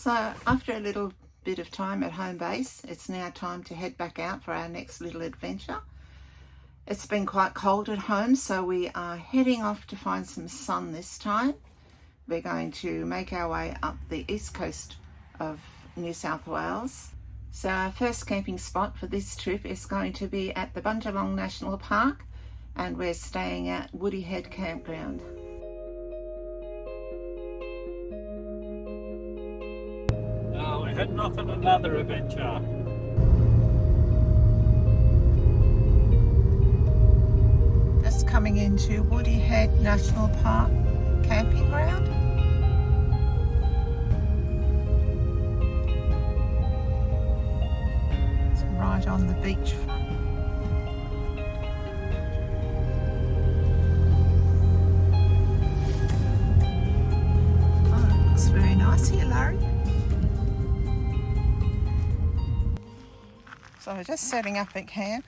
So after a little bit of time at home base, it's now time to head back out for our next little adventure. It's been quite cold at home, so we are heading off to find some sun this time. We're going to make our way up the east coast of New South Wales. So our first camping spot for this trip is going to be at the BUNDJALUNG National Park, and we're staying at Woody Head Campground. Now we're heading off on another adventure. Just coming into Woody Head National Park camping ground. It's right on the beach front. Oh, it looks very nice here, Larry. So we're just setting up at camp,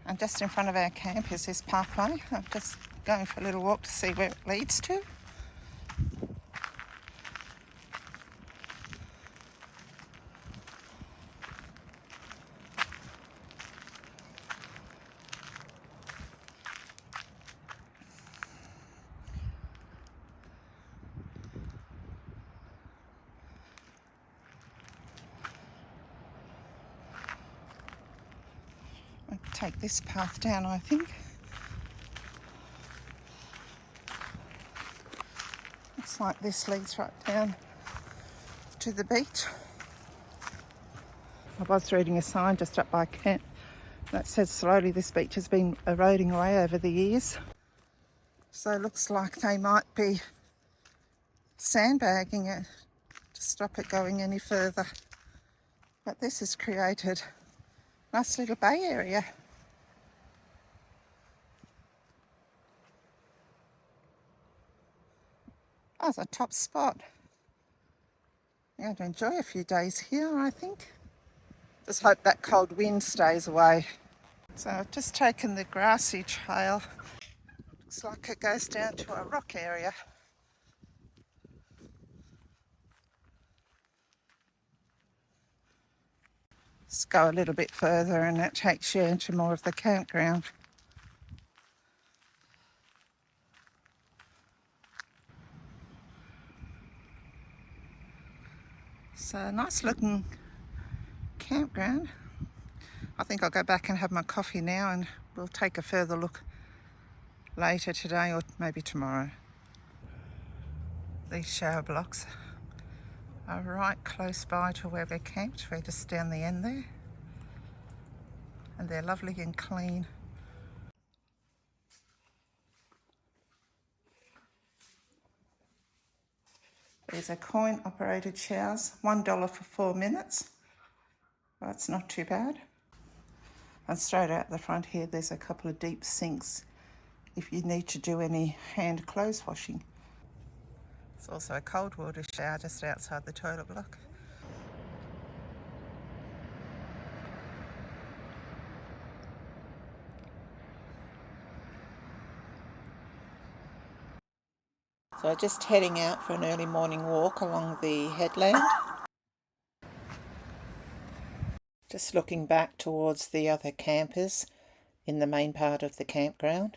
and just in front of our camp is this parkway. I'm just going for a little walk to see where it leads to. I'll take this path down, I think. Looks like this leads right down to the beach. I was reading a sign just up by camp that says slowly this beach has been eroding away over the years. So it looks like they might be sandbagging it to stop it going any further. But this has created a nice little bay area. Oh, it's a top spot. I'm going to enjoy a few days here, I think. Just hope that cold wind stays away. So I've just taken the grassy trail. Looks like it goes down to a rock area. Let's go a little bit further and that takes you into more of the campground. So a nice looking campground. I think I'll go back and have my coffee now, and we'll take a further look later today or maybe tomorrow. These shower blocks are right close by to where we're camped. We're just down the end there, and they're lovely and clean. These are coin operated showers, $1 for 4 minutes. Well, that's not too bad. And straight out the front here there's a couple of deep sinks if you need to do any hand clothes washing. There's also a cold water shower just outside the toilet block. So just heading out for an early morning walk along the headland. Just looking back towards the other campers in the main part of the campground.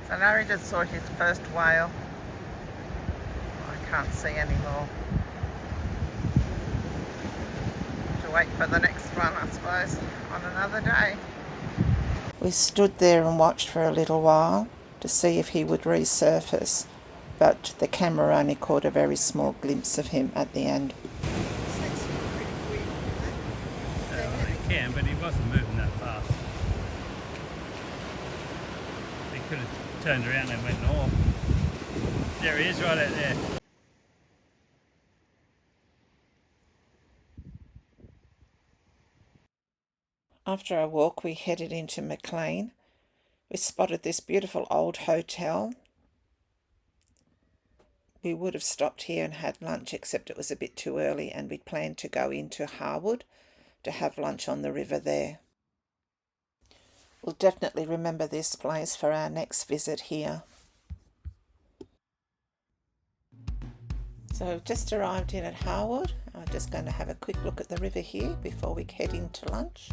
So Larry just saw his first whale. I can't see any more. To wait for the next one, I suppose, on another day. We stood there and watched for a little while to see if he would resurface, but the camera only caught a very small glimpse of him at the end. He can, but he wasn't moving that fast. He could have turned around and went north. There he is, right out there. After our walk, we headed into McLean. We spotted this beautiful old hotel. We would have stopped here and had lunch, except it was a bit too early, and we'd planned to go into Harwood to have lunch on the river there. We'll definitely remember this place for our next visit here. So we've just arrived in at Harwood. I'm just going to have a quick look at the river here before we head into lunch.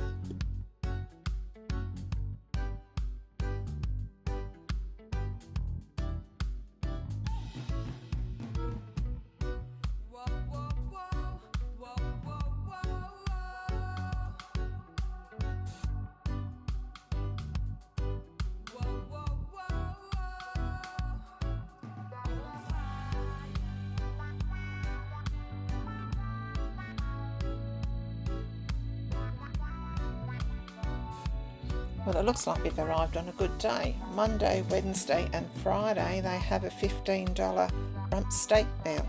Well, it looks like we've arrived on a good day. Monday, Wednesday and Friday they have a $15 rump steak meal.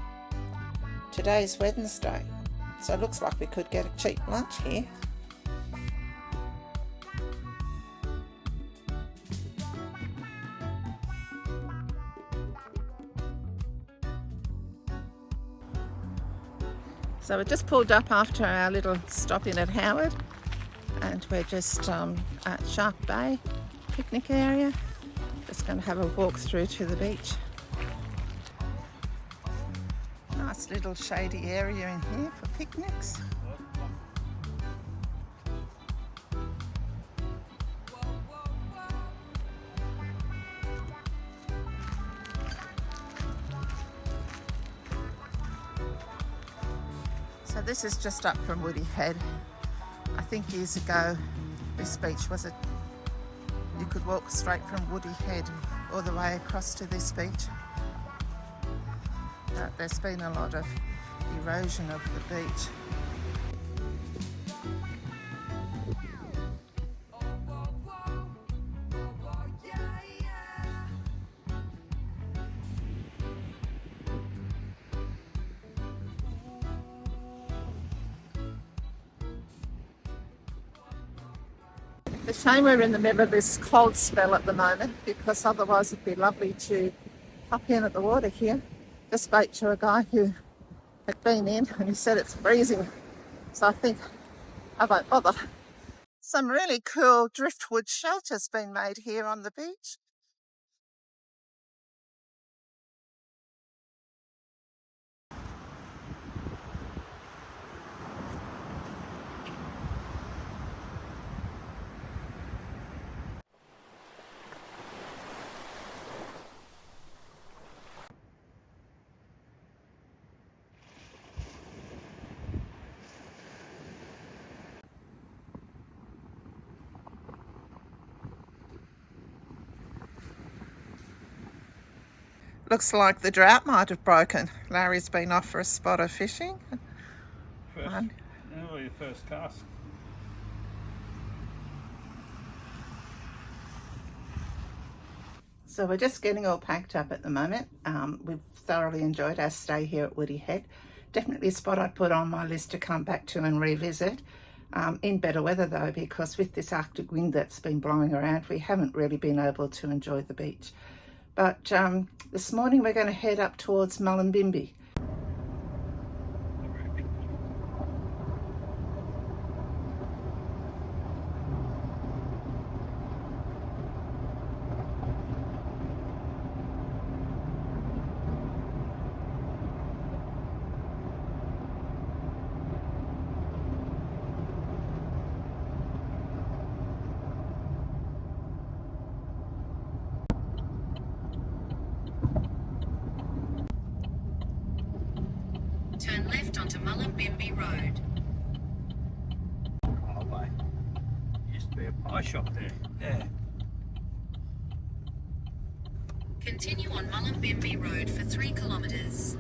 Today's Wednesday, so it looks like we could get a cheap lunch here. So we just pulled up after our little stop in at Harwood, and we're just at Shark Bay picnic area. Just going to have a walk through to the beach. Nice little shady area in here for picnics. So this is just up from Woody Head. I think years ago this beach was you could walk straight from Woody Head all the way across to this beach. But there's been a lot of erosion of the beach. It's a shame we're in the middle of this cold spell at the moment, because otherwise it'd be lovely to hop in at the water here. Just spoke to a guy who had been in and he said it's freezing, so I think I won't bother. Some really cool driftwood shelters been made here on the beach. Looks like the drought might have broken. Larry's been off for a spot of fishing. Your first cast. So we're just getting all packed up at the moment. We've thoroughly enjoyed our stay here at Woody Head. Definitely a spot I'd put on my list to come back to and revisit. In better weather though, because with this Arctic wind that's been blowing around, we haven't really been able to enjoy the beach. But this morning we're going to head up towards Mullumbimby. onto Mullumbimby Road. Highway. Used to be a pie shop there. Yeah. Continue on Mullumbimby Road for 3 kilometres.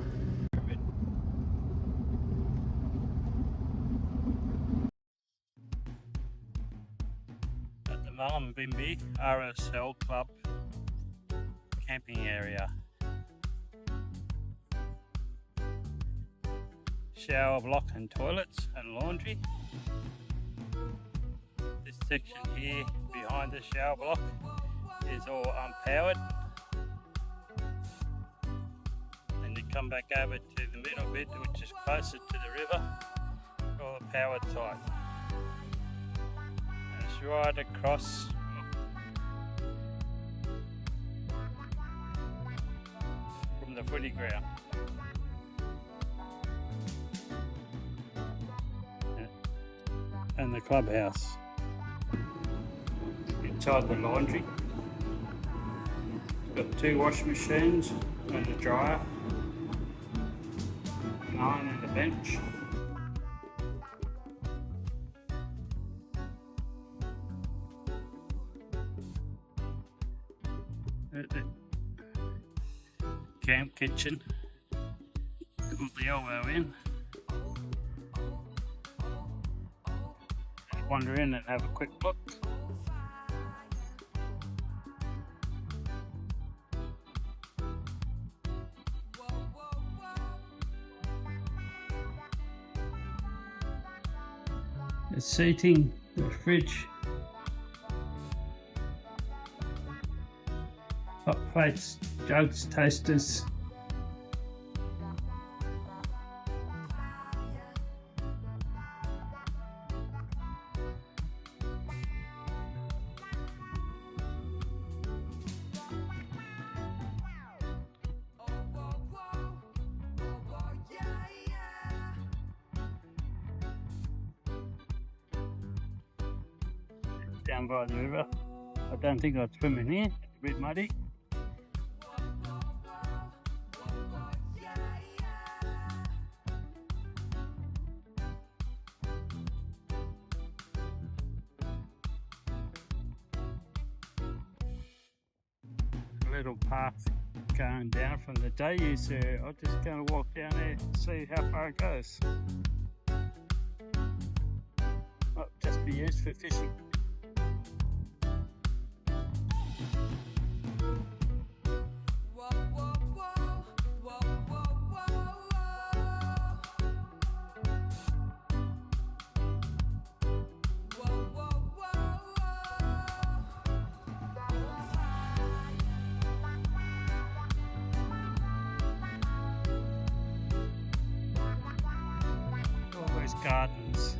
At the Mullumbimby RSL Club camping area. Shower block and toilets and laundry. This section here behind the shower block is all unpowered. And you come back over to the middle bit, which is closer to the river, for the powered side. And it's right across from the footy ground. And the clubhouse. Inside the laundry, it's got 2 wash machines and a dryer, an iron and a bench. The camp kitchen, put the elbow in. Wander in and have a quick look. The seating, the fridge, hot plates, jugs, toasters. Down by the river. I don't think I'd swim in here, it's a bit muddy. A little path going down from the day use there. I'm just going to walk down there and see how far it goes. Might just be used for fishing. Gardens.